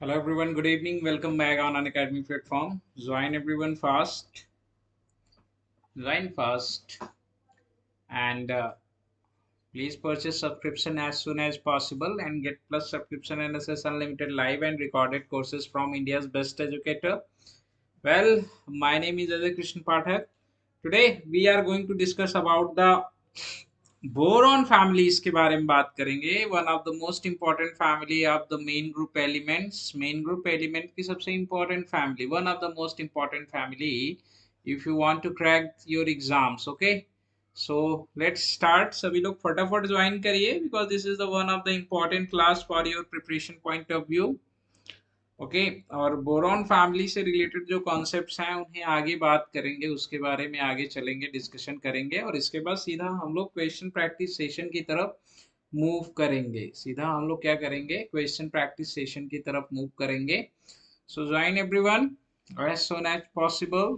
Hello everyone, good evening. Welcome back on an academy platform. Join everyone fast. Join fast and please purchase subscription as soon as possible and get plus subscription and access unlimited live and recorded courses from India's best educator. Well, my name is Ajay Krishna Pathak. Today we are going to discuss about the boron family इसके बारे में बात करेंगे. One of the most important family of the main group element की सबसे important family, one of the most important family if you want to crack your exams. Okay, so let's start. सभी लोग फटाफट ज्वाइन करिए because this is the one of the important class for your preparation point of view. Okay, और boron family से related जो concepts हैं उन्हें आगे बात करेंगे, उसके बारे में आगे चलेंगे, डिस्कशन करेंगे और इसके बाद सीधा हम लोग क्वेश्चन प्रैक्टिस सेशन की तरफ मूव करेंगे. सीधा हम लोग क्या करेंगे, क्वेश्चन प्रैक्टिस सेशन की तरफ मूव करेंगे. So join everyone as soon as possible.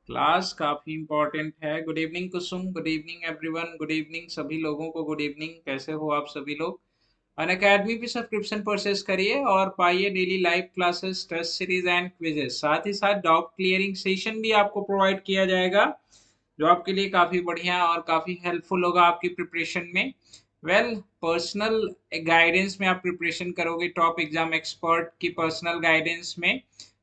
Class काफी इंपॉर्टेंट है. Good evening Kusum, good evening everyone, good evening सभी लोगों को, गुड इवनिंग. कैसे हो आप सभी लोग? अन अकेडमी पे सब्सक्रिप्शन परचेस करिए और पाइए daily live classes, test series and quizzes. साथ ही साथ डाउट क्लियरिंग सेशन भी आपको प्रोवाइड किया जाएगा जो आपके लिए काफी बढ़िया और काफी हेल्पफुल होगा आपकी प्रिपरेशन में. वेल, पर्सनल गाइडेंस में आप प्रिपरेशन करोगे, टॉप एग्जाम एक्सपर्ट की पर्सनल गाइडेंस में.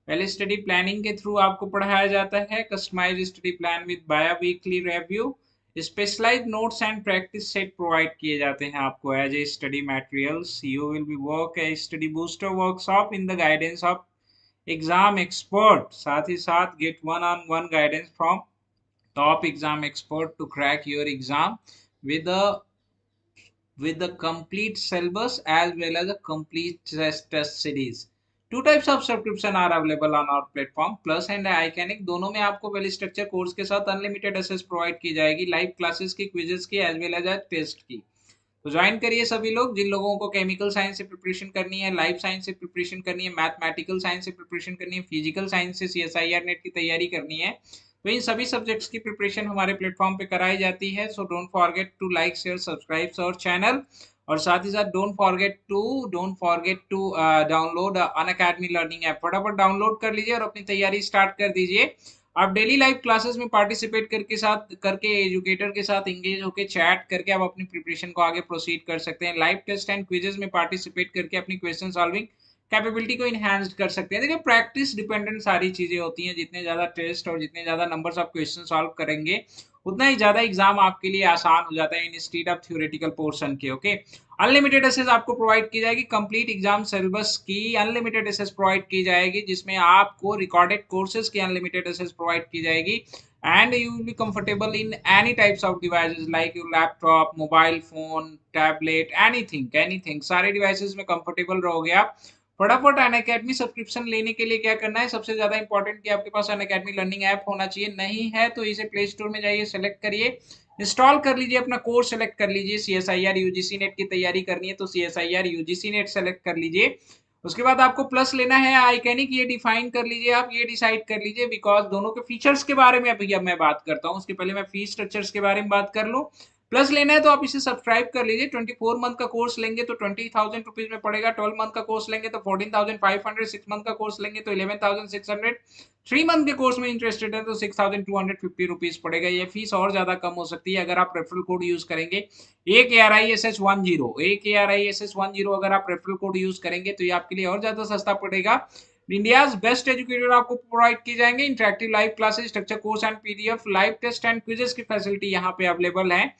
वेल, स्टडी प्लानिंग के थ्रू आपको पढ़ाया जाता है, customize study plan with biweekly review. Specialized notes and practice set provide किए जाते हैं आपको as a study materials. You will be work a study booster workshop in the guidance of exam expert. साथ ही साथ get one on one guidance from top exam expert to crack your exam with a complete syllabus as well as a complete test series. Two types of subscription are available on our platform, plus and iconic. दोनों में आपको well structure course के साथ unlimited access provide की जाएगी, live classes की, quizzes की as well as test की. तो ज्वाइन करिए सभी लोग. जिन लोगों को केमिकल साइंस से प्रिपरेशन करनी है, लाइफ साइंस से प्रिपरेशन करनी है, मैथमेटिकल साइंस से प्रिपरेशन करनी है, फिजिकल साइंस से सीएसआईआर नेट की तैयारी करनी है, तो इन सभी सब्जेक्ट्स की प्रिपरेशन हमारे प्लेटफॉर्म पे कराई जाती है. So don't forget to like share subscribe our channel. और साथ ही साथ don't forget to download Unacademy learning app. फटाफट डाउनलोड कर लीजिए और अपनी तैयारी स्टार्ट कर दीजिए. आप डेली लाइव क्लासेस में पार्टिसिपेट करके एजुकेटर के साथ इंगेज होकर चैट करके आप अपनी प्रिपरेशन को आगे प्रोसीड कर सकते हैं. लाइव टेस्ट एंड क्विजेस में पार्टिसिपेट करके अपनी क्वेश्चन सॉल्विंग कैपेबिलिटी को इनहेंस कर सकते हैं. देखिए, प्रैक्टिस डिपेंडेंट सारी चीजें होती हैं. जितने ज्यादा टेस्ट और जितने ज्यादा नंबर्स आप क्वेश्चन सॉल्व करेंगे उतना ही ज्यादा एग्जाम आपके लिए आसान हो जाता है इंस्टीड ऑफ थ्योरेटिकल पोर्शन के. ओके, अनलिमिटेड एसेस आपको प्रोवाइड की जाएगी, कंप्लीट एग्जाम सिलेबस की अनलिमिटेड एसेस प्रोवाइड की जाएगी, जिसमें आपको रिकॉर्डेड कोर्सेज की अनलिमिटेड एसेस प्रोवाइड की जाएगी. And you will be comfortable in any types of devices like your laptop, mobile phone, tablet, anything anything. सारे डिवाइसेस में कंफर्टेबल रहोगे आप. फटाफट अन अकेडमी सब्सक्रिप्शन लेने के लिए क्या करना है, सबसे ज्यादा इंपॉर्टेंट कि आपके पास अन अकेडमी लर्निंग ऐप होना चाहिए. नहीं है तो इसे प्ले स्टोर में जाइए, सेलेक्ट करिए, इंस्टॉल कर लीजिए, अपना कोर्स सेलेक्ट कर लीजिए. सीएसआईआर यूजीसी नेट की तैयारी करनी है तो सीएसआईआर यूजीसी नेट सेलेक्ट कर लीजिए. उसके बाद आपको प्लस लेना है आइकनिक, ये डिफाइन कर लीजिए, आप ये डिसाइड कर लीजिए बिकॉज दोनों के फीचर्स के बारे में अभी अब मैं बात करता हूँ. उसके पहले मैं फीस स्ट्रक्चर्स के बारे में बात कर लूँ. प्लस लेना है तो आप इसे सब्सक्राइब कर लीजिए. 24 मंथ का कोर्स लेंगे तो 20,000 रुपीज में पड़ेगा. 12 मंथ का कोर्स लेंगे तो 14,500. 6 मंथ का कोर्स लेंगे तो 11,600. 3 मंथ के कोर्स में इंटरेस्टेड है तो 6,250 रुपीज पड़ेगा. ये फीस और ज्यादा कम हो सकती है अगर आप रेफरल कोड यूज करेंगे. एक ARISS10 अगर आप रेफरल कोड यूज करेंगे तो ये आपके लिए और ज्यादा सस्ता पड़ेगा. इंडिया बेस्ट एजुकेटर आपको प्रोवाइड की जाएंगे. Interactive live classes, structure course and PDF, live test and quizzes की फैसिलिटी यहाँ पे अवेलेबल है.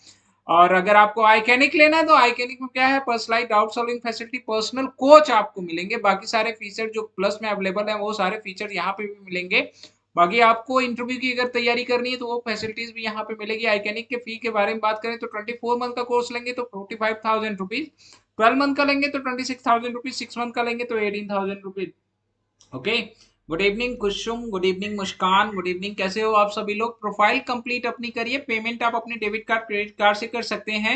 और अगर आपको आइकैनिक लेना है तो आइकैनिक में क्या है, personalised doubt solving facility, personal coach आपको मिलेंगे. बाकी सारे फीचर जो प्लस में अवेलेबल है वो सारे फीचर यहाँ पे भी मिलेंगे. बाकी आपको इंटरव्यू की अगर तैयारी करनी है तो वो फैसिलिटीज भी यहाँ पे मिलेगी. आइकैनिक के फी के बारे में बात करें तो 24 मंथ का कोर्स लेंगे तो 45,000 रुपीज, 12 मंथ का लेंगे तो 26,000 रुपीज, 6 मंथ का लेंगे तो 18,000 rupees. Okay, good evening Kusum, good evening मुस्कान, गुड इवनिंग। कैसे हो आप सभी लोग? प्रोफाइल कंप्लीट अपनी करिए। पेमेंट आप अपने डेबिट कार्ड क्रेडिट कार्ड से कर सकते हैं।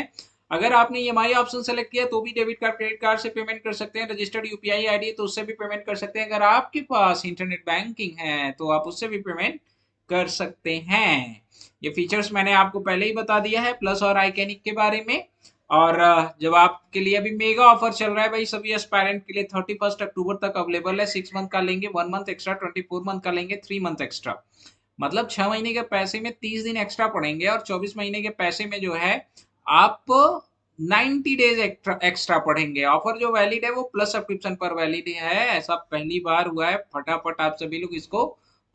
अगर आपने ईएमआई ऑप्शन सेलेक्ट किया तो भी डेबिट कार्ड क्रेडिट कार्ड से पेमेंट कर सकते हैं। रजिस्टर्ड यूपीआई आईडी है तो उससे भी पेमेंट कर सकते हैं। अगर आपके पास इंटरनेट बैंकिंग है तो आप उससे भी पेमेंट कर सकते हैं। ये फीचर्स मैंने आपको पहले ही बता दिया है प्लस और आइकैनिक के बारे में। और जब आपके लिए अभी मेगा ऑफर चल रहा है भाई, सभी एस्पायरेंट के लिए 31 अक्टूबर तक अवेलेबल है। 6 मंथ का लेंगे 1 मंथ एक्स्ट्रा, 24 मंथ का लेंगे 3 मंथ एक्स्ट्रा। मतलब 6 महीने के पैसे में 30 दिन एक्स्ट्रा पड़ेंगे और 24 महीने के पैसे में जो है आप 90 डेज एक्स्ट्रा पढ़ेंगे। ऑफर जो वैलिड है वो प्लस सब्सक्रिप्शन पर वैलिड है। ऐसा पहली बार हुआ है। फटाफट आप सभी लोग इसको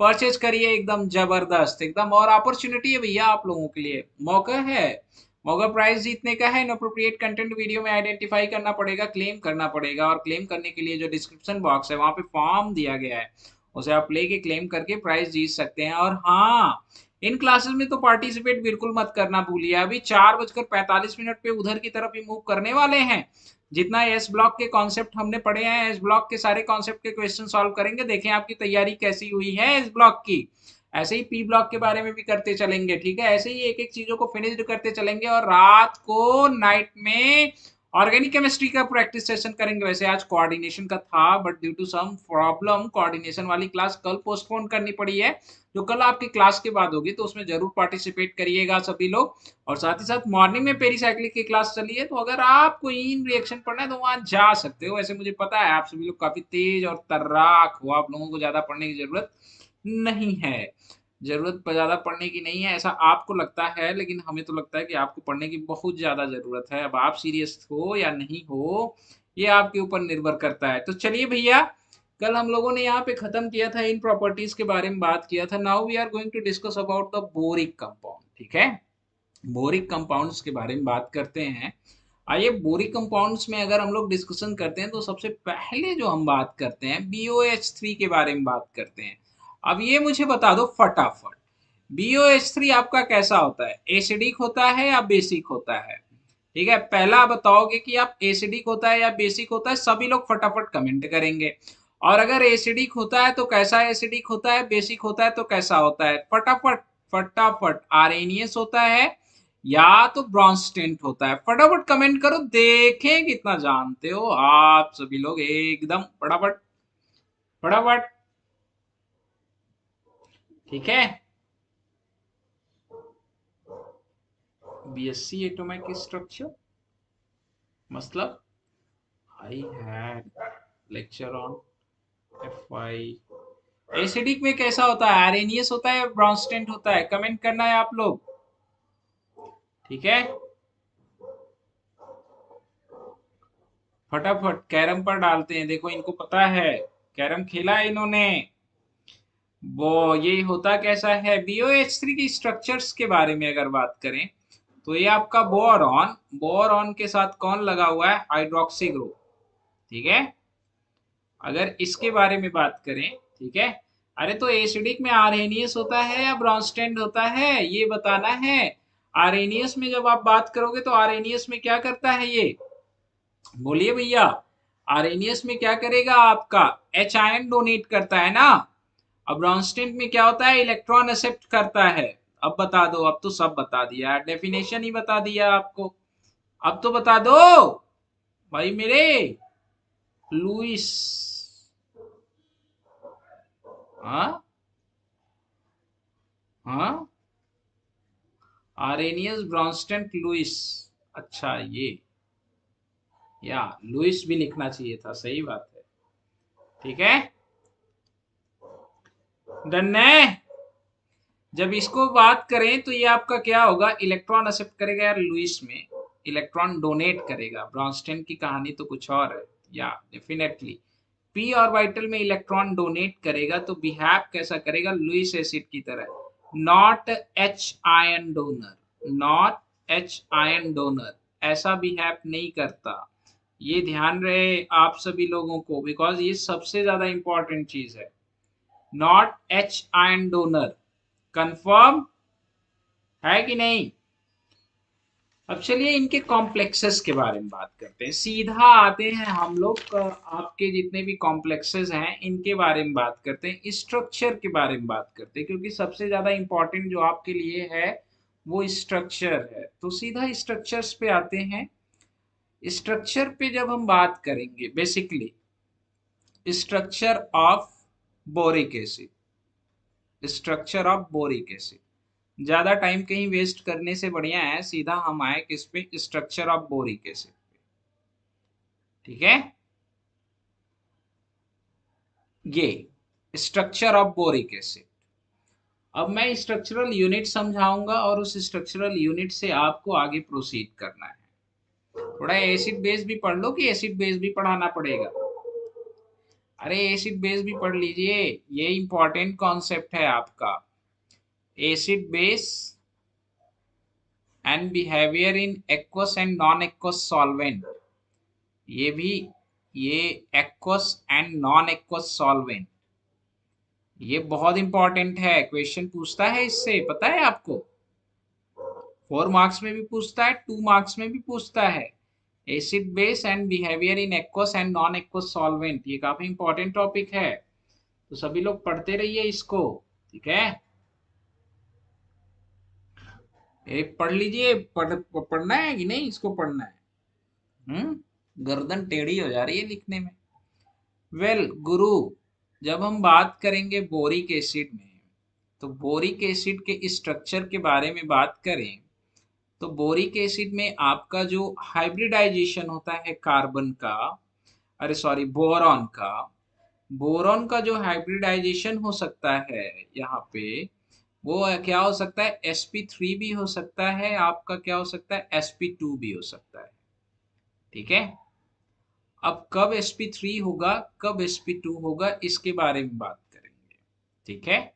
परचेज करिए, एकदम जबरदस्त एकदम। और अपॉर्चुनिटी है भैया आप लोगों के लिए, मौका है। मौका प्राइस जीतने का है। इनअप्रोप्रिएट कंटेंट वीडियो में आइडेंटिफाई करना पड़ेगा, क्लेम करना पड़ेगा। और क्लेम करने के लिए जो डिस्क्रिप्शन बॉक्स है वहां पे फॉर्म दिया गया है, उसे आप लेके क्लेम करके प्राइस जीत सकते हैं। और हाँ, इन क्लासेस में तो पार्टिसिपेट बिल्कुल मत करना भूलिए। अभी 4:45 पे उधर की तरफ ही मूव करने वाले हैं। जितना एस ब्लॉक के कॉन्सेप्ट हमने पढ़े हैं, एस ब्लॉक के सारे कॉन्सेप्ट के क्वेश्चन सॉल्व करेंगे। देखें आपकी तैयारी कैसी हुई है एस ब्लॉक की। ऐसे ही पी ब्लॉक के बारे में भी करते चलेंगे, ठीक है। ऐसे ही एक एक चीजों को फिनिश्ड करते चलेंगे। और रात को नाइट में ऑर्गेनिक केमिस्ट्री का प्रैक्टिस सेशन करेंगे। वैसे आज कोऑर्डिनेशन का था but due to some problem coordination वाली क्लास कल पोस्टपोन करनी पड़ी है। जो कल आपकी क्लास के बाद होगी तो उसमें जरूर पार्टिसिपेट करिएगा सभी लोग। और साथ ही साथ मॉर्निंग में पेरीसाइक्लिक की क्लास चली है, तो अगर आपको इन रिएक्शन पढ़ना है तो वहां जा सकते हो। वैसे मुझे पता है आप सभी लोग काफी तेज और तर्राक हो, आप लोगों को ज्यादा पढ़ने की जरूरत नहीं है। जरूरत ज्यादा पढ़ने की नहीं है ऐसा आपको लगता है, लेकिन हमें तो लगता है कि आपको पढ़ने की बहुत ज्यादा जरूरत है। अब आप सीरियस हो या नहीं हो ये आपके ऊपर निर्भर करता है। तो चलिए भैया, कल हम लोगों ने यहाँ पे खत्म किया था, इन प्रॉपर्टीज के बारे में बात किया था। Now we are going to discuss about the boric compound, ठीक है। बोरिक कंपाउंड्स के बारे में बात करते हैं। आइए, बोरिक कंपाउंड्स में अगर हम लोग डिस्कशन करते हैं तो सबसे पहले जो हम बात करते हैं BOH3 के बारे में बात करते हैं। अब ये मुझे बता दो फटाफट, BOH3 आपका कैसा होता है? एसिडिक होता है या बेसिक होता है? ठीक है, पहला बताओगे कि आप एसिडिक होता है या बेसिक होता है, सभी लोग फटाफट कमेंट करेंगे। और अगर एसिडिक होता है तो कैसा एसिडिक होता है, बेसिक होता है तो कैसा होता है? फटाफट फटाफट। आर्हेनियस होता है या तो ब्रॉन्स्टेंट होता है? फटाफट कमेंट करो, देखें कितना जानते हो आप सभी लोग। एकदम फटाफट फटाफट, ठीक है। बीएससी एटॉमिक स्ट्रक्चर मतलब I had lecture on FI। Acidic में कैसा होता है? आर्हेनियस होता है, ब्रॉन्स्टेंट होता है? कमेंट करना है आप लोग, ठीक है। फटाफट कैरम पर डालते हैं, देखो इनको पता है, कैरम खेला है इन्होंने। वो ये होता कैसा है? BOH3 की स्ट्रक्चर्स के बारे में अगर बात करें तो ये आपका बोरॉन, बोरॉन के साथ कौन लगा हुआ है? हाइड्रोक्सी ग्रुप, ठीक है। अगर इसके बारे में बात करें, ठीक है। अरे तो एसिडिक में आर्हेनियस होता है या ब्रॉन्स्टेंट होता है, ये बताना है। आर्हेनियस में जब आप बात करोगे तो आर्हेनियस में क्या करता है ये? बोलिए भैया। आर्हेनियस में क्या करेगा आपका? H आयन डोनेट करता है ना। अब ब्रॉन्स्टेंट में क्या होता है? इलेक्ट्रॉन एक्सेप्ट करता है। अब बता दो, अब तो सब बता दिया, डेफिनेशन ही बता दिया आपको। अब तो बता दो भाई मेरे लुइस। हाँ हाँ, आरेनियस ब्रॉन्स्टेंट लुइस। अच्छा ये, या लुइस भी लिखना चाहिए था, सही बात है, ठीक है। डन है। जब इसको बात करें तो ये आपका क्या होगा? इलेक्ट्रॉन एक्सेप्ट करेगा यार लुइस में, इलेक्ट्रॉन डोनेट करेगा। ब्रॉन्स्टेंट की कहानी तो कुछ और है, या डेफिनेटली पी ऑर्बिटल में इलेक्ट्रॉन डोनेट करेगा तो बिहेव कैसा करेगा? लुइस एसिड की तरह, not H ion donor, not H ion donor, ऐसा बिहेव नहीं करता। ये ध्यान रहे आप सभी लोगों को, बिकॉज ये सबसे ज्यादा इंपॉर्टेंट चीज है। Not H ion donor, confirm है कि नहीं? अब चलिए इनके कॉम्प्लेक्सेस के बारे में बात करते हैं। सीधा आते हैं हम लोग आपके जितने भी कॉम्प्लेक्सेस हैं इनके बारे में बात करते हैं, स्ट्रक्चर के बारे में बात करते हैं, क्योंकि सबसे ज्यादा इंपॉर्टेंट जो आपके लिए है वो स्ट्रक्चर है। तो सीधा स्ट्रक्चर्स पे आते हैं। स्ट्रक्चर पे जब हम बात करेंगे, basically structure of boric acid, structure of boric acid. ज्यादा टाइम कहीं वेस्ट करने से बढ़िया है सीधा हम आए किस पे, स्ट्रक्चर ऑफ बोरिक एसिड। ठीक है, ये स्ट्रक्चर ऑफ बोरिक एसिड। अब मैं स्ट्रक्चरल यूनिट समझाऊंगा और उस स्ट्रक्चरल यूनिट से आपको आगे प्रोसीड करना है। थोड़ा एसिड बेस भी पढ़ लो कि एसिड बेस भी पढ़ाना पड़ेगा? अरे एसिड बेस भी पढ़ लीजिए, ये इंपॉर्टेंट कॉन्सेप्ट है आपका। Acid base and behaviour in aqueous and non aqueous solvent. ये भी, ये aqueous and non aqueous solvent, ये बहुत इंपॉर्टेंट है। क्वेश्चन पूछता है इससे, पता है आपको? 4 मार्क्स में भी पूछता है, 2 मार्क्स में भी पूछता है। Acid base and behaviour in aqueous and non aqueous solvent, ये काफी इंपॉर्टेंट टॉपिक है, तो सभी लोग पढ़ते रहिए इसको। ठीक है, ये पढ़ लीजिए। पढ़ना है कि नहीं, इसको पढ़ना है? गर्दन टेढ़ी हो जा रही है लिखने में। वेल गुरु, जब हम बात करेंगे बोरिक एसिड में, तो बोरिक एसिड के स्ट्रक्चर के बारे में बात करें तो बोरिक एसिड में आपका जो हाइब्रिडाइजेशन होता है कार्बन का, अरे सॉरी बोरॉन का, बोरॉन का जो हाइब्रिडाइजेशन हो सकता है यहाँ पे, वो क्या हो सकता है? sp3 भी हो सकता है आपका, क्या हो सकता है? sp2 भी हो सकता है। ठीक है, अब कब sp3 होगा कब sp2 होगा इसके बारे में बात करेंगे। ठीक है,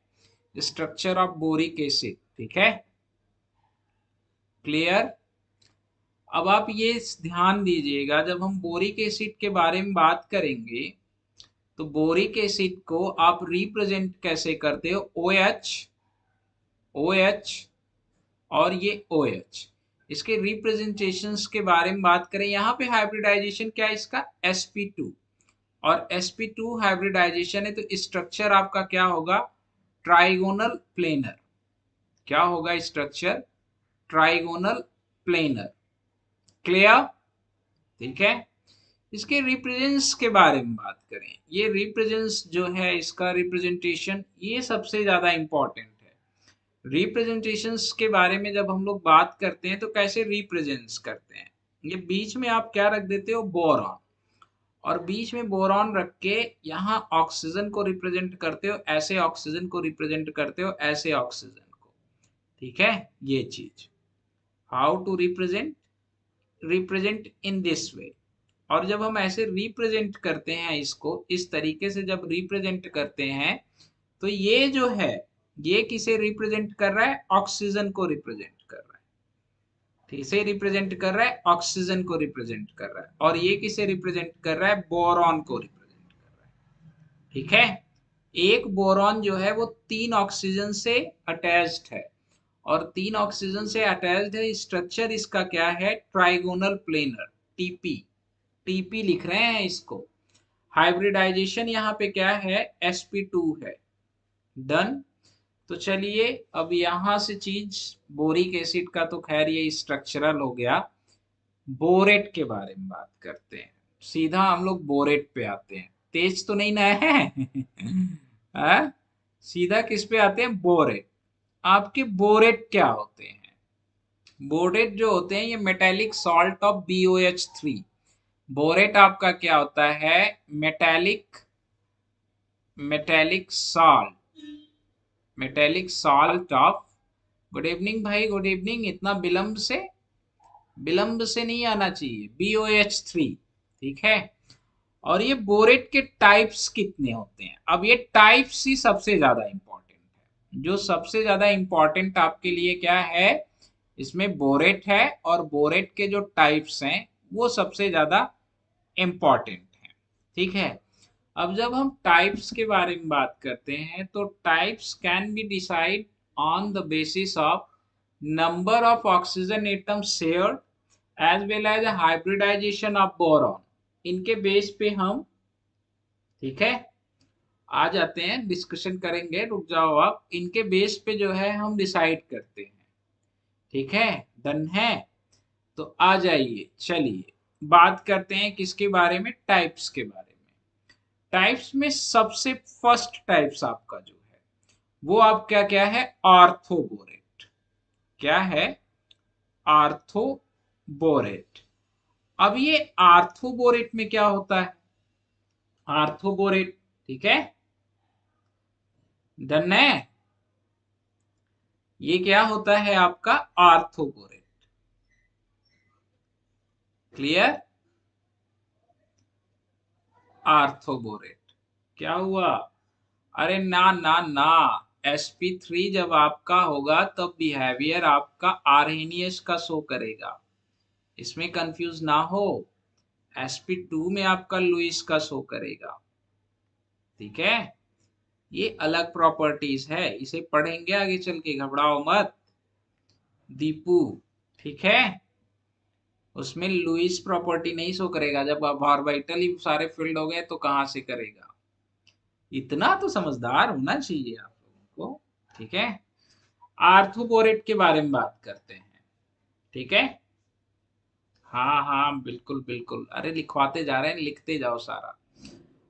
स्ट्रक्चर ऑफ बोरिक एसिड। ठीक है, क्लियर? अब आप ये ध्यान दीजिएगा, जब हम बोरिक एसिड के बारे में बात करेंगे तो बोरिक एसिड को आप रिप्रेजेंट कैसे करते हो? OH, OH और ये OH। इसके रिप्रेजेंटेशंस के बारे में बात करें, यहाँ पे हाइब्रिडाइजेशन क्या है इसका? sp2, और sp2 हाइब्रिडाइजेशन है तो स्ट्रक्चर आपका क्या होगा? Trigonal planar. क्या होगा स्ट्रक्चर? Trigonal planar. क्लियर? ठीक है, इसके रिप्रेजेंट्स के बारे में बात करें, ये रिप्रेजेंट्स जो है, इसका रिप्रेजेंटेशन ये सबसे ज्यादा इंपॉर्टेंट है। रिप्रेजेंटेशंस के बारे में जब हम लोग बात करते हैं तो कैसे रिप्रेजेंट्स करते हैं, ये बीच में आप क्या रख देते हो? बोरॉन, और बीच में बोरॉन रख के यहाँ ऑक्सीजन को रिप्रेजेंट करते हो, ऐसे ऑक्सीजन को रिप्रेजेंट करते हो, ऐसे ऑक्सीजन को। ठीक है, ये चीज how to represent, represent in this way. और जब हम ऐसे रिप्रेजेंट करते हैं इसको, इस तरीके से जब रिप्रेजेंट करते हैं तो ये जो है, ये किसे रिप्रेजेंट कर रहा है? ऑक्सीजन को रिप्रेजेंट कर रहा है। किसे रिप्रेजेंट कर रहा है? ऑक्सीजन को रिप्रेजेंट कर रहा है। और ये किसे रिप्रेजेंट कर रहा है? बोरॉन को रिप्रेजेंट कर रहा है। ठीक है, एक बोरॉन जो है वो 3 ऑक्सीजन से अटैच्ड है, और 3 ऑक्सीजन से अटैच्ड है। स्ट्रक्चर इसका क्या है? Trigonal planar, TP. टीपी लिख रहे हैं इसको। हाइब्रिडाइजेशन यहाँ पे क्या है? sp2 है। डन। तो चलिए अब यहां से चीज, बोरिक एसिड का तो खैर ये स्ट्रक्चरल हो गया, बोरेट के बारे में बात करते हैं। सीधा हम लोग बोरेट पे आते हैं, तेज तो नहीं ना है? हाँ? सीधा किस पे आते हैं? बोरेट। आपके बोरेट क्या होते हैं? बोरेट जो होते हैं ये metallic salt of BOH3। Borate आपका क्या होता है? Metallic, metallic salt, metallic salt of, good evening भाई, गुड इवनिंग। इतना विलंब से, विलंब से नहीं आना चाहिए। BOH3। ठीक है, और ये बोरेट के टाइप्स कितने होते हैं? अब ये टाइप्स ही सबसे ज्यादा इंपॉर्टेंट है। जो सबसे ज्यादा इंपॉर्टेंट आपके लिए क्या है इसमें? बोरेट है, और बोरेट के जो टाइप्स हैं वो सबसे ज्यादा इंपॉर्टेंट है। ठीक है, अब जब हम टाइप्स के बारे में बात करते हैं तो types can be decide on the basis of number of oxygen atom shared as well as hybridization of boron, इनके बेस पे हम, ठीक है, आ जाते हैं, डिस्कशन करेंगे, रुक जाओ आप, इनके बेस पे जो है हम डिसाइड करते हैं। ठीक है, डन है। तो आ जाइए, चलिए बात करते हैं किसके बारे में, टाइप्स के बारे में। टाइप्स में सबसे फर्स्ट टाइप्स आपका जो है वो आप क्या क्या है, आर्थोबोरेट। क्या है, आर्थोबोरेट। अब ये आर्थोबोरेट में क्या होता है, आर्थोबोरेट, ठीक है, डन है। ये क्या होता है आपका आर्थोबोरेट, क्लियर, आर्थोबोरेट। क्या हुआ, अरे ना ना ना, sp3 जब आपका होगा तब बिहेवियर आपका आर्हेनियस का शो करेगा, इसमें कंफ्यूज ना हो। sp2 में आपका लुइस का शो करेगा, ठीक है। ये अलग प्रॉपर्टीज है, इसे पढ़ेंगे आगे चल के, घबराओ मत दीपू, ठीक है। उसमें लुइस प्रॉपर्टी नहीं शो करेगा, जब आप ऑर्बिटल ही सारे फील्ड हो गए तो कहां से करेगा। इतना तो समझदार होना चाहिए आप लोगों को, ठीक है। आर्थोबोरेट के बारे में बात करते हैं, ठीक है। हाँ हाँ बिल्कुल बिल्कुल, अरे लिखवाते जा रहे हैं, लिखते जाओ सारा।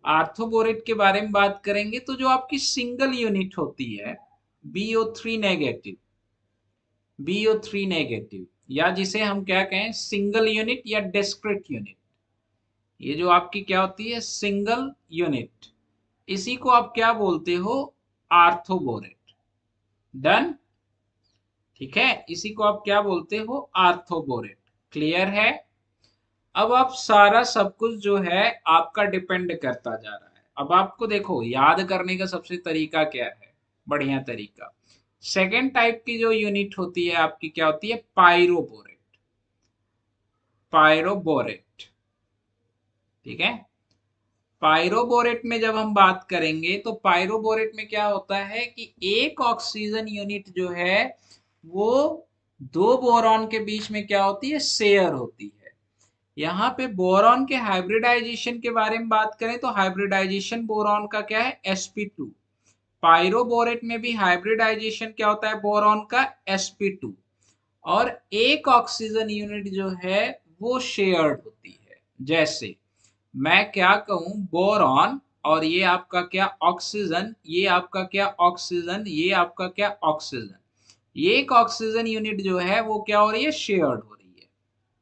आर्थोबोरेट के बारे में बात करेंगे तो जो आपकी सिंगल यूनिट होती है, BO3 नेगेटिव, BO3 नेगेटिव, या जिसे हम क्या कहें, सिंगल यूनिट या डिस्क्रीट यूनिट, ये जो आपकी क्या होती है, सिंगल यूनिट, इसी को आप क्या बोलते हो, आर्थोबोरेट। डन, ठीक है, इसी को आप क्या बोलते हो, आर्थोबोरेट। क्लियर है। अब आप सारा सब कुछ जो है आपका डिपेंड करता जा रहा है। अब आपको देखो याद करने का सबसे तरीका क्या है, बढ़िया तरीका, सेकेंड टाइप की जो यूनिट होती है आपकी क्या होती है, पायरोबोरेट, पायरोबोरेट, ठीक है। पायरोबोरेट में जब हम बात करेंगे तो पायरोबोरेट में क्या होता है कि एक ऑक्सीजन यूनिट जो है वो दो बोरॉन के बीच में क्या होती है, शेयर होती है। यहाँ पे बोरॉन के हाइब्रिडाइजेशन के बारे में बात करें तो हाइब्रिडाइजेशन बोरॉन का क्या है, sp2। पायरोबोरेट में भी हाइब्रिडाइजेशन क्या होता है, बोरॉन का sp2। और एक ऑक्सीजन यूनिट जो है वो शेयर्ड होती है। जैसे मैं क्या कहूं, बोरॉन, और ये आपका क्या ऑक्सीजन, ये आपका क्या ऑक्सीजन, ये आपका क्या ऑक्सीजन, ये एक ऑक्सीजन यूनिट जो है वो क्या हो रही है, शेयर्ड हो रही है,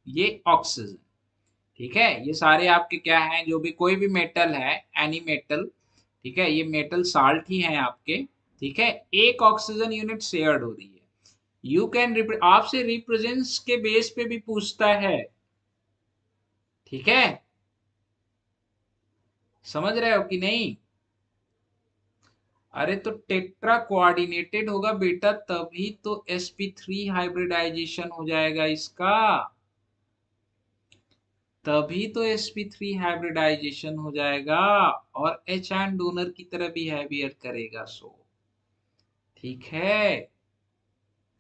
ये ऑक्सीजन, ठीक है। ये सारे आपके क्या हैं, जो भी कोई भी मेटल है, एनी मेटल, ठीक है, ये मेटल साल्ट ही हैं आपके, ठीक है। एक ऑक्सीजन यूनिट शेयर्ड हो रही है। यू कैन आपसे रिप्रेजेंट्स के बेस पे भी पूछता है, ठीक है, समझ रहे हो कि नहीं। अरे तो टेट्रा कोऑर्डिनेटेड होगा बेटा, तभी तो sp3 हाइब्रिडाइजेशन हो जाएगा इसका, तभी तो sp3 हाइब्रिडाइजेशन हो जाएगा, और H एंड डोनर की तरह बिहेवियर करेगा, सो ठीक है।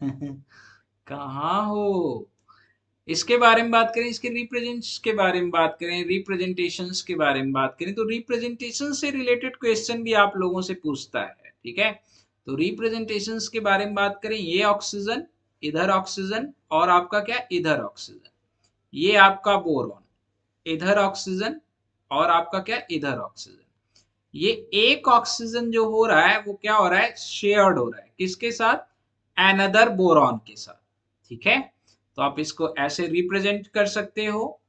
कहाँ हो, इसके बारे में बात करें, इसके रिप्रेजेंट्स के बारे में बात करें, रिप्रेजेंटेशंस के बारे में बात करें, तो रिप्रेजेंटेशन से रिलेटेड क्वेश्चन भी आप लोगों से पूछता है, ठीक है। तो रिप्रेजेंटेशंस के बारे में बात करें, ये ऑक्सीजन, इधर ऑक्सीजन, और आपका क्या, इधर ऑक्सीजन, ये आपका बोरॉन, इधर ऑक्सीजन, और आपका क्या, इधर ऑक्सीजन। ये एक ऑक्सीजन जो हो रहा है वो क्या हो रहा है, शेयर्ड हो रहा है, किसके साथ, एनदर बोरॉन के साथ, ठीक है। तो आप इसको ऐसे रिप्रेजेंट कर सकते हो,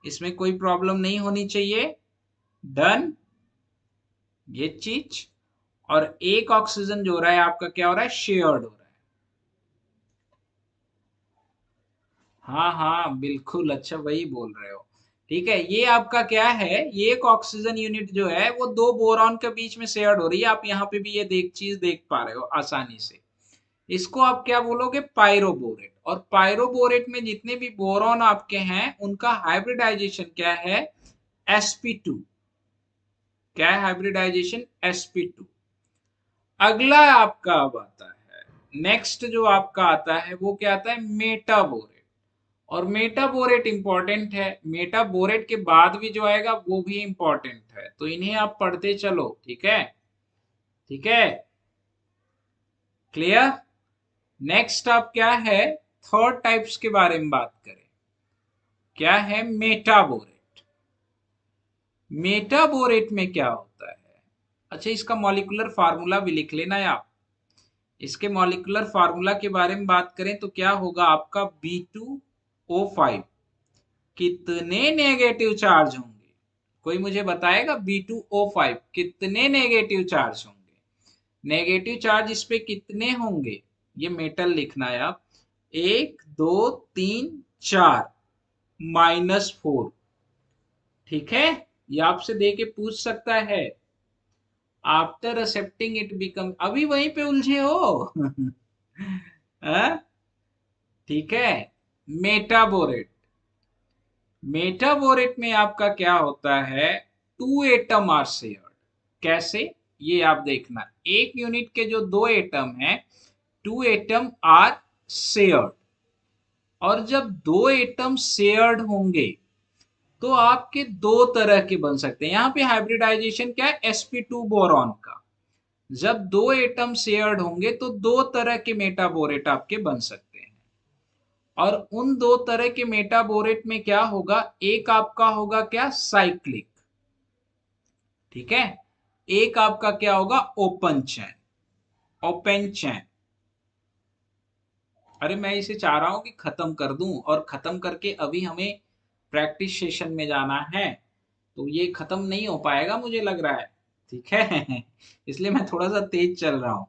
इसमें कोई प्रॉब्लम नहीं होनी चाहिए। डन, ये चीज, और एक ऑक्सीजन जो हो रहा है आपका क्या हो रहा है, शेयर्ड हो रहा है। हाँ हाँ बिल्कुल, अच्छा वही बोल रहे हो, ठीक है। ये आपका क्या है, ये एक ऑक्सीजन यूनिट जो है वो दो बोरॉन के बीच में शेयर्ड हो रही है, आप यहाँ पे भी ये चीज देख पा रहे हो आसानी से। इसको आप क्या बोलोगे, पायरोबोरेट। और पायरोबोरेट में जितने भी बोरॉन आपके हैं उनका हाइब्रिडाइजेशन क्या है, sp2। क्या है हाइब्रिडाइजेशन, sp2। अगला आपका अब आता है नेक्स्ट जो आपका आता है वो क्या आता है, मेटाबोरेट। और मेटाबोरेट इंपॉर्टेंट है, मेटाबोरेट के बाद भी जो आएगा वो भी इंपॉर्टेंट है, तो इन्हें आप पढ़ते चलो। ठीक है, ठीक है, क्लियर। नेक्स्ट आप क्या है, थर्ड टाइप्स के बारे में बात करें। क्या है, मेटाबोरेट। मेटाबोरेट में क्या होता है, अच्छा इसका मॉलिक्यूलर फार्मूला भी लिख लेना है आप। इसके मॉलिक्यूलर फार्मूला के बारे में बात करें तो क्या होगा आपका, B2O5। कितने नेगेटिव चार्ज होंगे, कोई मुझे बताएगा, B2O5 कितने नेगेटिव चार्ज होंगे, नेगेटिव चार्ज इस पे कितने होंगे, ये मेटल लिखना है आप। 1 2 3 4 -4। ठीक है, ये आपसे दे के पूछ सकता है। आफ्टर एक्सेप्टिंग इट बिकम, अभी वहीं पे उलझे हो। हाँ? ठीक है, मेटाबोरेट। मेटाबोरेट में आपका क्या होता है, 2 एटम आर शेयर्ड। कैसे, ये आप देखना, एक यूनिट के जो 2 एटम हैं, 2 एटम आर शेयर्ड। और जब 2 एटम शेयर्ड होंगे तो आपके दो तरह के बन सकते हैं। यहाँ पे हाइब्रिडाइजेशन क्या है, sp2 बोरॉन का। जब 2 एटम शेयर्ड होंगे तो दो तरह के मेटाबोरेट आपके बन सकते हैं। और उन दो तरह के मेटाबोरेट में क्या होगा, एक आपका होगा क्या, साइक्लिक। ठीक है, एक आपका क्या होगा, ओपन चैन, ओपन चैन। अरे मैं इसे चाह रहा हूं कि खत्म कर दूं, और खत्म करके अभी हमें प्रैक्टिस सेशन में जाना है, तो ये खत्म नहीं हो पाएगा मुझे लग रहा है। ठीक है, इसलिए मैं थोड़ा सा तेज चल रहा हूं।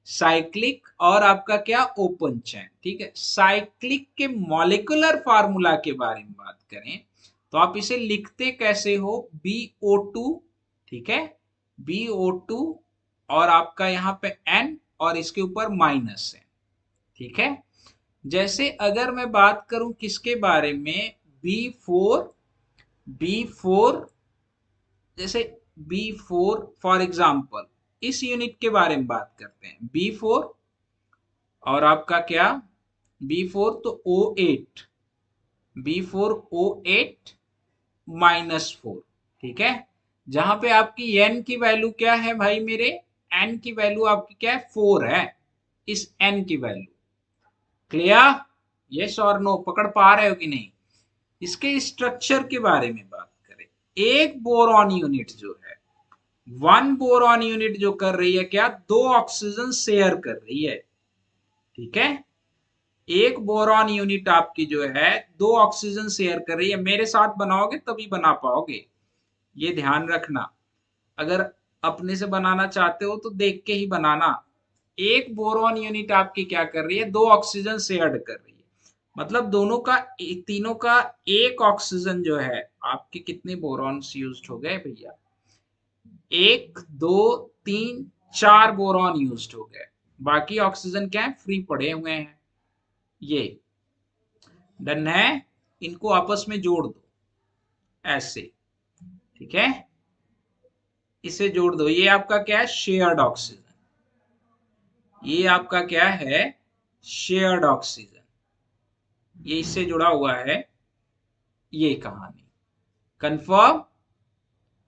साइक्लिक और आपका क्या, ओपन चैन। ठीक है, साइक्लिक के मॉलिक्यूलर फार्मूला के बारे में बात करें तो आप इसे लिखते कैसे हो, BO2। ठीक है, BO2, और आपका यहाँ पे N, और इसके ऊपर माइनस है। ठीक है, जैसे अगर मैं बात करूं किसके बारे में, B4, B4, जैसे B4 फॉर एग्जाम्पल, इस यूनिट के बारे में बात करते हैं, B4 और आपका क्या, B4 तो O8, B4O8 -4। ठीक है, जहां पे आपकी N की वैल्यू क्या है भाई मेरे, N की वैल्यू आपकी क्या है, 4 है, इस N की वैल्यू। क्लियर, यस और नो, पकड़ पा रहे हो कि नहीं। इसके स्ट्रक्चर के बारे में बात करें, एक बोरॉन यूनिट जो है, वन बोरॉन यूनिट जो कर रही है क्या, दो ऑक्सीजन शेयर कर रही है। ठीक है, एक बोरॉन यूनिट आपकी जो है दो ऑक्सीजन शेयर कर रही है। मेरे साथ बनाओगे तभी बना पाओगे, ये ध्यान रखना। अगर अपने से बनाना चाहते हो तो देख के ही बनाना। एक बोरॉन यूनिट आपकी क्या कर रही है, दो ऑक्सीजन शेयर कर रही है, मतलब दोनों का, तीनों का एक ऑक्सीजन जो है, आपके कितने बोरॉन्स यूज्ड हो गए भैया, 1 2 3 4 बोरॉन यूज्ड हो गए, बाकी ऑक्सीजन क्या है, फ्री पड़े हुए हैं। ये डन है, इनको आपस में जोड़ दो ऐसे। ठीक है, इसे जोड़ दो, ये आपका क्या है, शेयर्ड ऑक्सीजन। ये आपका क्या है, शेयर्ड ऑक्सीजन, ये इससे जुड़ा हुआ है, ये कहानी कंफर्म।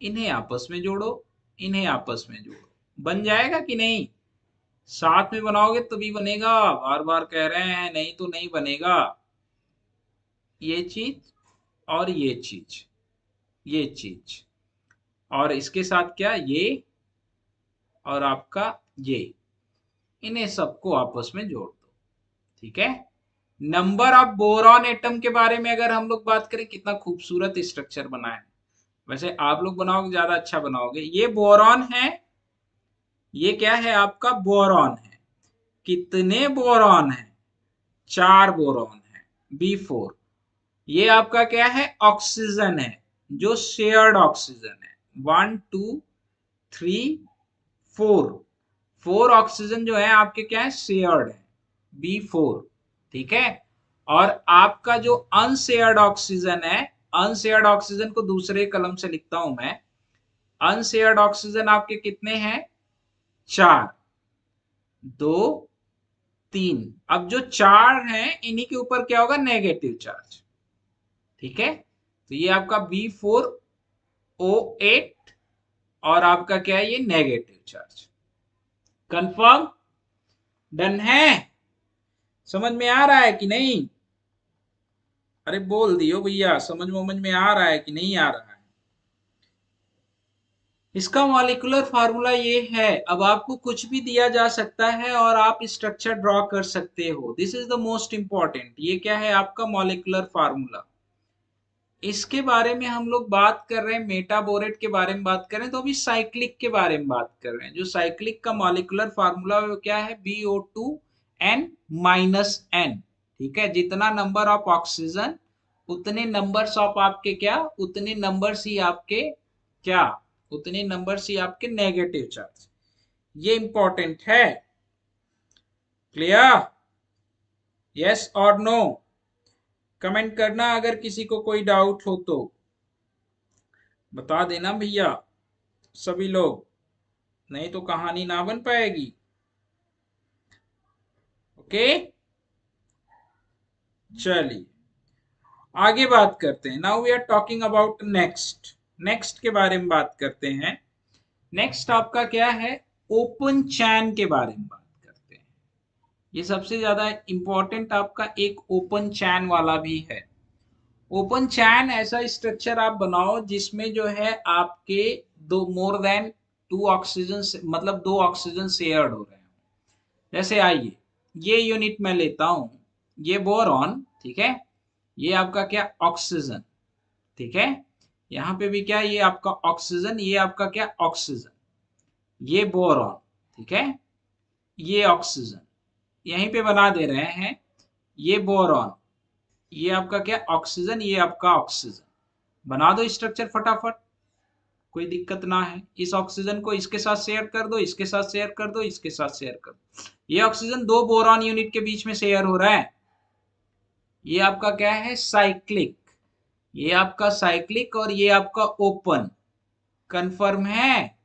इन्हें आपस में जोड़ो, इन्हें आपस में जोड़ो, बन जाएगा कि नहीं। साथ में बनाओगे तभी बनेगा, बार बार कह रहे हैं, नहीं तो नहीं बनेगा। ये चीज और ये चीज, ये चीज, और इसके साथ क्या, ये और आपका ये, इन्हें सबको आपस में जोड़ दो। ठीक है, नंबर ऑफ बोरॉन एटम के बारे में अगर हम लोग बात करें, कितना खूबसूरत स्ट्रक्चर बना है। वैसे आप लोग बनाओगे ज्यादा अच्छा बनाओगे। ये बोरॉन है, ये क्या है आपका, बोरॉन है। कितने बोरॉन है, 4 बोरॉन है, B4। ये आपका क्या है, ऑक्सीजन है, जो शेयर्ड ऑक्सीजन है, 1 2 3 4, 4 ऑक्सीजन जो है आपके क्या है, शेयर्ड है, B4। ठीक है, और आपका जो अनशेयर्ड ऑक्सीजन है, अनशेयर्ड ऑक्सीजन को दूसरे कलम से लिखता हूं मैं, अनशेयर्ड ऑक्सीजन आपके कितने हैं, 4, 2 3। अब जो 4 है इन्हीं के ऊपर क्या होगा, नेगेटिव चार्ज। ठीक है, तो ये आपका B4O8 और आपका क्या है, ये नेगेटिव चार्ज। कंफर्म, डन है, समझ में आ रहा है कि नहीं? अरे बोल दियो भैया, समझ में आ रहा है कि नहीं आ रहा है? इसका मॉलिक्यूलर फार्मूला ये है। अब आपको कुछ भी दिया जा सकता है और आप स्ट्रक्चर ड्रॉ कर सकते हो। This is the most important. ये क्या है, आपका मॉलिक्यूलर फार्मूला। इसके बारे में हम लोग बात कर रहे हैं, मेटाबोरेट के बारे में बात कर रहे हैं, तो अभी साइक्लिक के बारे में बात कर रहे हैं। जो साइक्लिक का मॉलिक्यूलर फार्मूला वो क्या है, BO2N-N। ठीक है, जितना नंबर ऑफ ऑक्सीजन उतने नंबर्स ऑफ आपके क्या, उतने नंबर्स ही आपके क्या, उतने नंबर्स ही आपके नेगेटिव चार्ज। ये इंपॉर्टेंट है। क्लियर? यस और नो? कमेंट करना अगर किसी को कोई डाउट हो तो बता देना भैया सभी लोग, नहीं तो कहानी ना बन पाएगी। ओके, चलिए आगे बात करते हैं। Now we are talking about next. Next के बारे में बात करते हैं। नेक्स्ट आपका क्या है, ओपन चैन के बारे में बात करते हैं। ये सबसे ज्यादा इंपॉर्टेंट आपका एक ओपन चैन वाला भी है। ओपन चैन ऐसा स्ट्रक्चर आप बनाओ जिसमें जो है आपके दो मोर देन 2 ऑक्सीजन, मतलब 2 ऑक्सीजन शेयर्ड हो रहे हैं। जैसे आइए, ये यूनिट मैं लेता हूं, ये बोरॉन। ठीक है, ये आपका क्या, ऑक्सीजन। ठीक है, यहां पे भी क्या, ये आपका ऑक्सीजन, ये आपका क्या, ऑक्सीजन, ये बोरॉन। ठीक है, ये ऑक्सीजन यहीं पे बना दे रहे हैं, ये बोरॉन, ये आपका क्या, ऑक्सीजन, ये आपका ऑक्सीजन। बना दो स्ट्रक्चर फटाफट, कोई दिक्कत ना है। इस ऑक्सीजन को इसके साथ शेयर कर दो, इसके साथ शेयर कर दो, इसके साथ शेयर कर दो। ये ऑक्सीजन 2 बोरॉन यूनिट के बीच में शेयर हो रहा है। ये आपका क्या है, साइक्लिक। ये आपका साइक्लिक और ये आपका ओपन। कंफर्म है?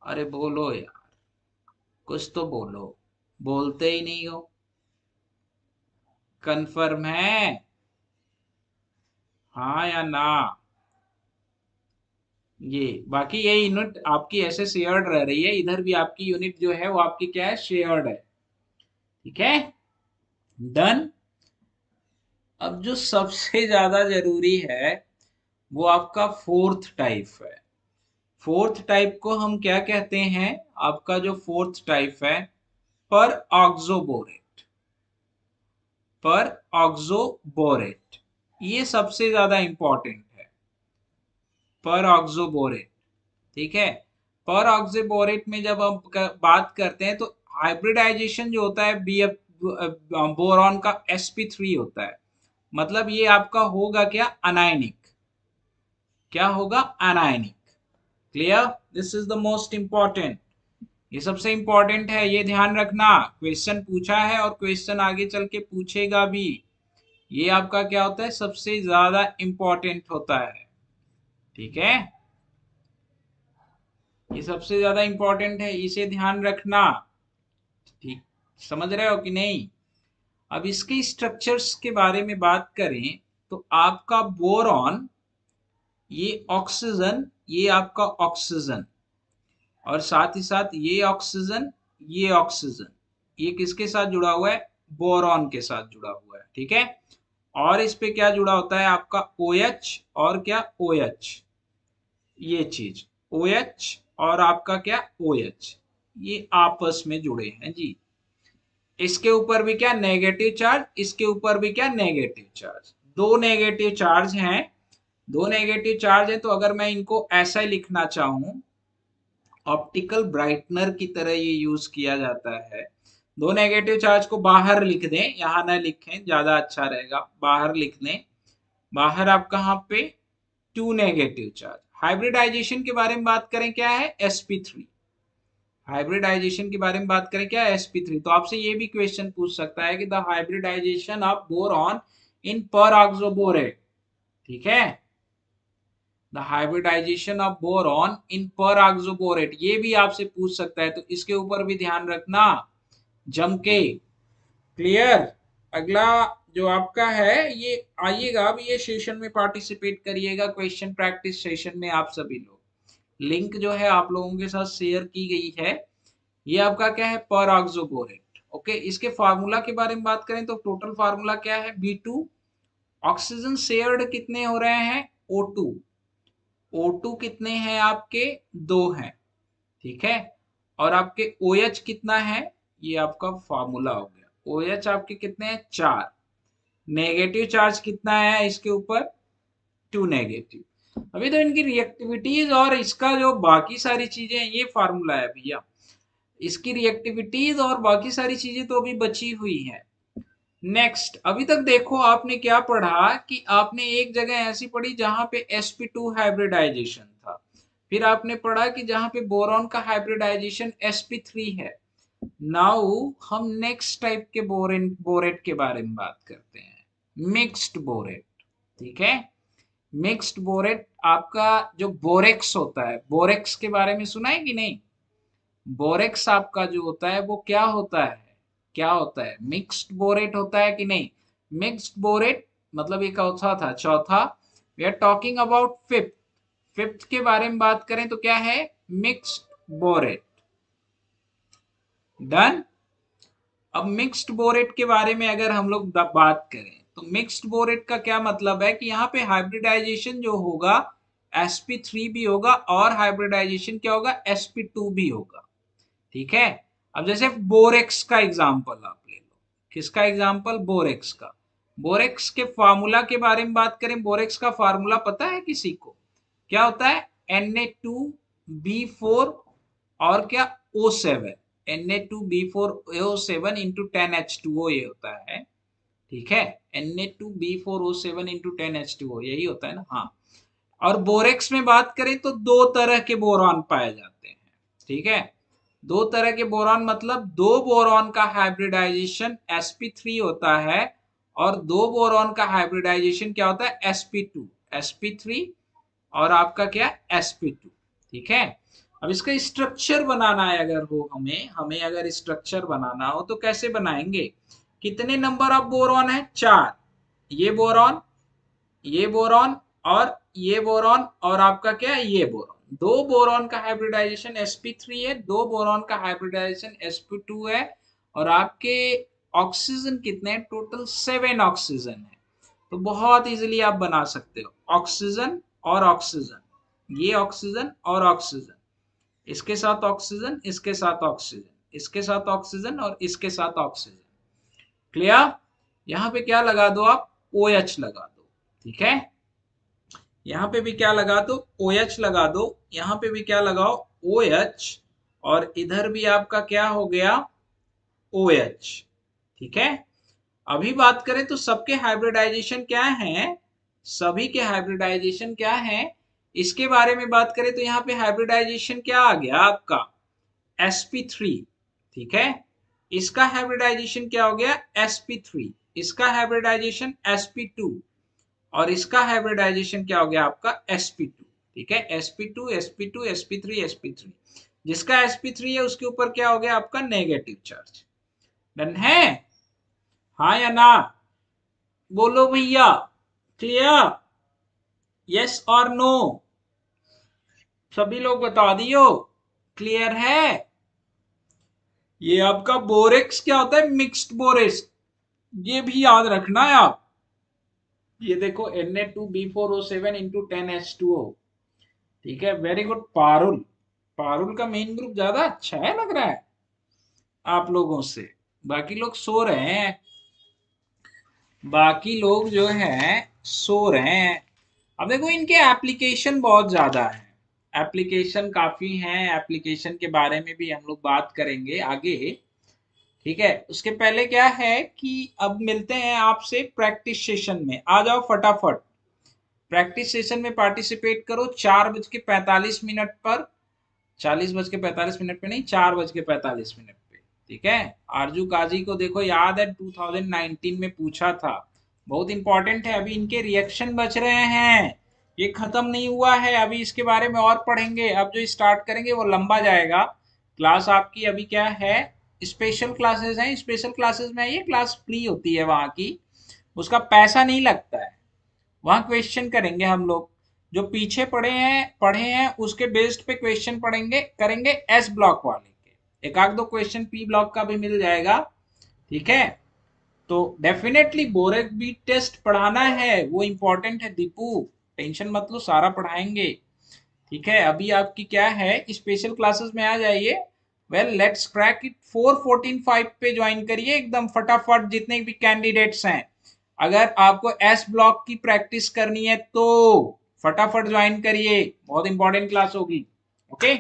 अरे बोलो यार, कुछ तो बोलो, बोलते ही नहीं हो। कंफर्म है, हाँ या ना? ये बाकी ये यूनिट आपकी ऐसे शेयर्ड रह रही है, इधर भी आपकी यूनिट जो है वो आपकी क्या है, शेयर्ड है। ठीक है, डन। अब जो सबसे ज्यादा जरूरी है वो आपका फोर्थ टाइप है। फोर्थ टाइप को हम क्या कहते हैं, आपका जो फोर्थ टाइप है, पर ऑक्सोबोरेट। पर ऑक्सोबोरेट, ये सबसे ज्यादा इंपॉर्टेंट है, पर ऑक्सोबोरेट। ठीक है, पर ऑक्सोबोरेट में जब हम बात करते हैं तो हाइब्रिडाइजेशन जो होता है बी बोरॉन का sp3 होता है। मतलब ये आपका होगा क्या, अनायनिक। क्या होगा, anionic. Clear? This is the most important. ये सबसे इंपॉर्टेंट है, ये ध्यान रखना। क्वेश्चन पूछा है और क्वेश्चन आगे चल के पूछेगा भी। ये आपका क्या होता है, सबसे ज्यादा इंपॉर्टेंट होता है। ठीक है, ये सबसे ज्यादा इंपॉर्टेंट है, इसे ध्यान रखना। ठीक, समझ रहे हो कि नहीं? अब इसके स्ट्रक्चर्स के बारे में बात करें तो आपका बोरॉन, ये ऑक्सीजन, ये आपका ऑक्सीजन, और साथ ही साथ ये ऑक्सीजन, ये ऑक्सीजन, ये किसके साथ जुड़ा हुआ है, बोरॉन के साथ जुड़ा हुआ है। ठीक है, और इस पे क्या जुड़ा होता है आपका OH, और क्या, OH, ये चीज OH और आपका क्या, OH, ये आपस में जुड़े हैं जी। इसके ऊपर भी क्या, नेगेटिव चार्ज, इसके ऊपर भी क्या, नेगेटिव चार्ज। दो नेगेटिव चार्ज हैं, दो नेगेटिव चार्ज है, तो अगर मैं इनको ऐसा ही लिखना चाहूं, ऑप्टिकल ब्राइटनर की तरह ये यूज किया जाता है। दो नेगेटिव चार्ज को बाहर लिख दें, यहां ना लिखें, ज्यादा अच्छा रहेगा, बाहर लिख दें। बाहर आप कहां पे, 2 नेगेटिव चार्ज। हाइब्रिडाइजेशन के बारे में बात करें, क्या है, sp3। हाइब्रिडाइजेशन के बारे में बात करें, क्या है, sp3। तो आपसे ये भी क्वेश्चन पूछ सकता है कि द हाइब्रिडाइजेशन ऑफ बोरॉन इन पर ऑक्सोबोरेट। ठीक है, द हाइब्रिडाइजेशन ऑफ बोरॉन इन पर ऑक्सोबोरेट, ये भी आपसे पूछ सकता है, तो इसके ऊपर भी ध्यान रखना। जम के। क्लियर। अगला जो आपका है ये आइएगा, अब ये सेशन में पार्टिसिपेट करिएगा, क्वेश्चन प्रैक्टिस सेशन में आप सभी लोग। लिंक जो है आप लोगों के साथ शेयर की गई है। ये आपका क्या है, पर ऑक्सोबोरेट। ओके, इसके फार्मूला के बारे में बात करें तो टोटल फार्मूला क्या है, B2। ऑक्सीजन शेयर्ड कितने हो रहे हैं, O2। O2 कितने हैं आपके, 2 हैं। ठीक है, और आपके OH कितना है, ये आपका फार्मूला हो गया। OH आपके कितने हैं, 4। नेगेटिव चार्ज कितना है इसके ऊपर, 2 नेगेटिव। अभी तो इनकी रिएक्टिविटीज और इसका जो बाकी सारी चीजें हैं, ये फार्मूला है भैया। इसकी रिएक्टिविटीज और बाकी सारी चीजें तो अभी बची हुई है। नेक्स्ट, अभी तक देखो आपने क्या पढ़ा कि आपने एक जगह ऐसी पढ़ी जहां पे sp2 हाइब्रिडाइजेशन था। फिर आपने पढ़ा कि जहां पे बोरॉन का हाइब्रिडाइजेशन sp3 है। नाउ हम नेक्स्ट टाइप के बोरेट के बारे में बात करते हैं, मिक्स्ड बोरेट। ठीक है, मिक्स्ड बोरेट आपका जो बोरेक्स होता है, बोरेक्स के बारे में सुना है कि नहीं। बोरेक्स आपका जो होता है वो क्या होता है, क्या होता है, मिक्स्ड बोरेट होता है कि नहीं। मिक्स्ड बोरेट मतलब ये चौथा था, चौथा। We are talking about fifth. Fifth के बारे में बात करें तो क्या है, मिक्स्ड बोरेट। डन। अब मिक्स्ड बोरेट के बारे में अगर हम लोग बात करें तो मिक्स्ड बोरेट का क्या मतलब है कि यहाँ पे हाइब्रिडाइजेशन जो होगा sp3 भी होगा और हाइब्रिडाइजेशन क्या होगा, sp2 भी होगा। ठीक है, अब जैसे बोरेक्स का एग्जांपल आप ले लो। किसका एग्जांपल, बोरेक्स का। बोरेक्स के फार्मूला के बारे में बात करें, बोरेक्स का फार्मूला पता है किसी को, क्या होता है, Na2B4 और क्या, O7। Na2B4O7 इंटू 10H2O ये होता है। ठीक है, Na2B4O7 इंटू 10H2O यही होता है ना, हाँ। और बोरेक्स में बात करें तो दो तरह के बोरॉन पाए जाते हैं। ठीक है, दो तरह के बोरॉन मतलब दो बोरॉन का हाइब्रिडाइजेशन sp3 होता है और दो बोरॉन का हाइब्रिडाइजेशन क्या होता है, sp2। sp3 और आपका क्या, sp2। ठीक है, अब इसका स्ट्रक्चर बनाना है अगर हो, हमें हमें अगर स्ट्रक्चर बनाना हो तो कैसे बनाएंगे। कितने नंबर ऑफ बोरॉन है, 4। ये बोरॉन, ये बोरॉन और ये बोरॉन और आपका क्या है, ये बोरॉन। दो बोरॉन का हाइब्रिडाइजेशन sp3 है, दो बोरॉन का हाइब्रिडाइजेशन sp2 है। और आपके ऑक्सीजन कितने हैं, टोटल 7 ऑक्सीजन है। तो बहुत इजीली आप बना सकते हो, ऑक्सीजन और ऑक्सीजन, ये ऑक्सीजन और ऑक्सीजन, इसके साथ ऑक्सीजन, इसके साथ ऑक्सीजन, इसके साथ ऑक्सीजन और इसके साथ ऑक्सीजन। क्लियर। यहाँ पे क्या लगा दो आप, OH लगा दो। ठीक है, यहाँ पे भी क्या लगा दो, OH लगा दो। यहाँ पे भी क्या लगाओ, OH। और इधर भी आपका क्या हो गया, OH। ठीक है, अभी बात करें तो सबके हाइब्रिडाइजेशन क्या है, सभी के हाइब्रिडाइजेशन क्या है, इसके बारे में बात करें तो यहाँ पे हाइब्रिडाइजेशन क्या आ गया आपका, sp3। ठीक है, इसका हाइब्रिडाइजेशन क्या हो गया, sp3। इसका हाइब्रिडाइजेशन sp2 और इसका हाइब्रिडाइजेशन क्या हो गया आपका, sp2। ठीक है, sp2 sp2 sp3 sp3। जिसका sp3 है उसके ऊपर क्या हो गया आपका, नेगेटिव चार्ज। डन है, हाँ या ना, बोलो भैया। क्लियर, यस और नो, सभी लोग बता दियो। क्लियर है। ये आपका बोरेक्स क्या होता है, मिक्स्ड बोरेक्स, ये भी याद रखना है आप। ये देखो Na2B4O7 इंटू 10H2O। ठीक है, वेरी गुड। पारुल, पारुल का मेन ग्रुप ज्यादा अच्छा है लग रहा है आप लोगों से। बाकी लोग सो रहे हैं, बाकी लोग जो है सो रहे हैं। अब देखो इनके एप्लीकेशन बहुत ज्यादा है, एप्लीकेशन काफी हैं, एप्लीकेशन के बारे में भी हम लोग बात करेंगे आगे। ठीक है, उसके पहले क्या है कि अब मिलते हैं आपसे प्रैक्टिस सेशन में, आ जाओ फटाफट प्रैक्टिस सेशन में पार्टिसिपेट करो। 4:45 पर, 40:45 पे नहीं, 4:45 पे। ठीक है, आरजू काजी को देखो याद है 2019 में पूछा था, बहुत इंपॉर्टेंट है। अभी इनके रिएक्शन बच रहे हैं, ये खत्म नहीं हुआ है, अभी इसके बारे में और पढ़ेंगे। अब जो स्टार्ट करेंगे वो लंबा जाएगा। क्लास आपकी अभी क्या है, स्पेशल क्लासेस हैं, स्पेशल क्लासेस में ये क्लास फ्री होती है वहाँ की, उसका पैसा नहीं लगता है। वहाँ क्वेश्चन करेंगे हम लोग, जो पीछे पढ़े हैं उसके बेस्ड पे क्वेश्चन पढ़ेंगे करेंगे एस ब्लॉक वाले के, एक आध दो क्वेश्चन पी ब्लॉक का भी मिल जाएगा। ठीक है, तो डेफिनेटली बोरेक बी टेस्ट पढ़ाना है, वो इंपॉर्टेंट है दीपू, टेंशन मत लो, सारा पढ़ाएंगे। ठीक है, अभी आपकी क्या है, स्पेशल क्लासेस में आ जाइए। वेल लेट्स क्रैक इट, 4:45 पे ज्वाइन करिए एकदम फटाफट, जितने भी कैंडिडेट्स हैं। अगर आपको एस ब्लॉक की प्रैक्टिस करनी है तो फटाफट ज्वाइन करिए, बहुत इंपॉर्टेंट क्लास होगी। ओके।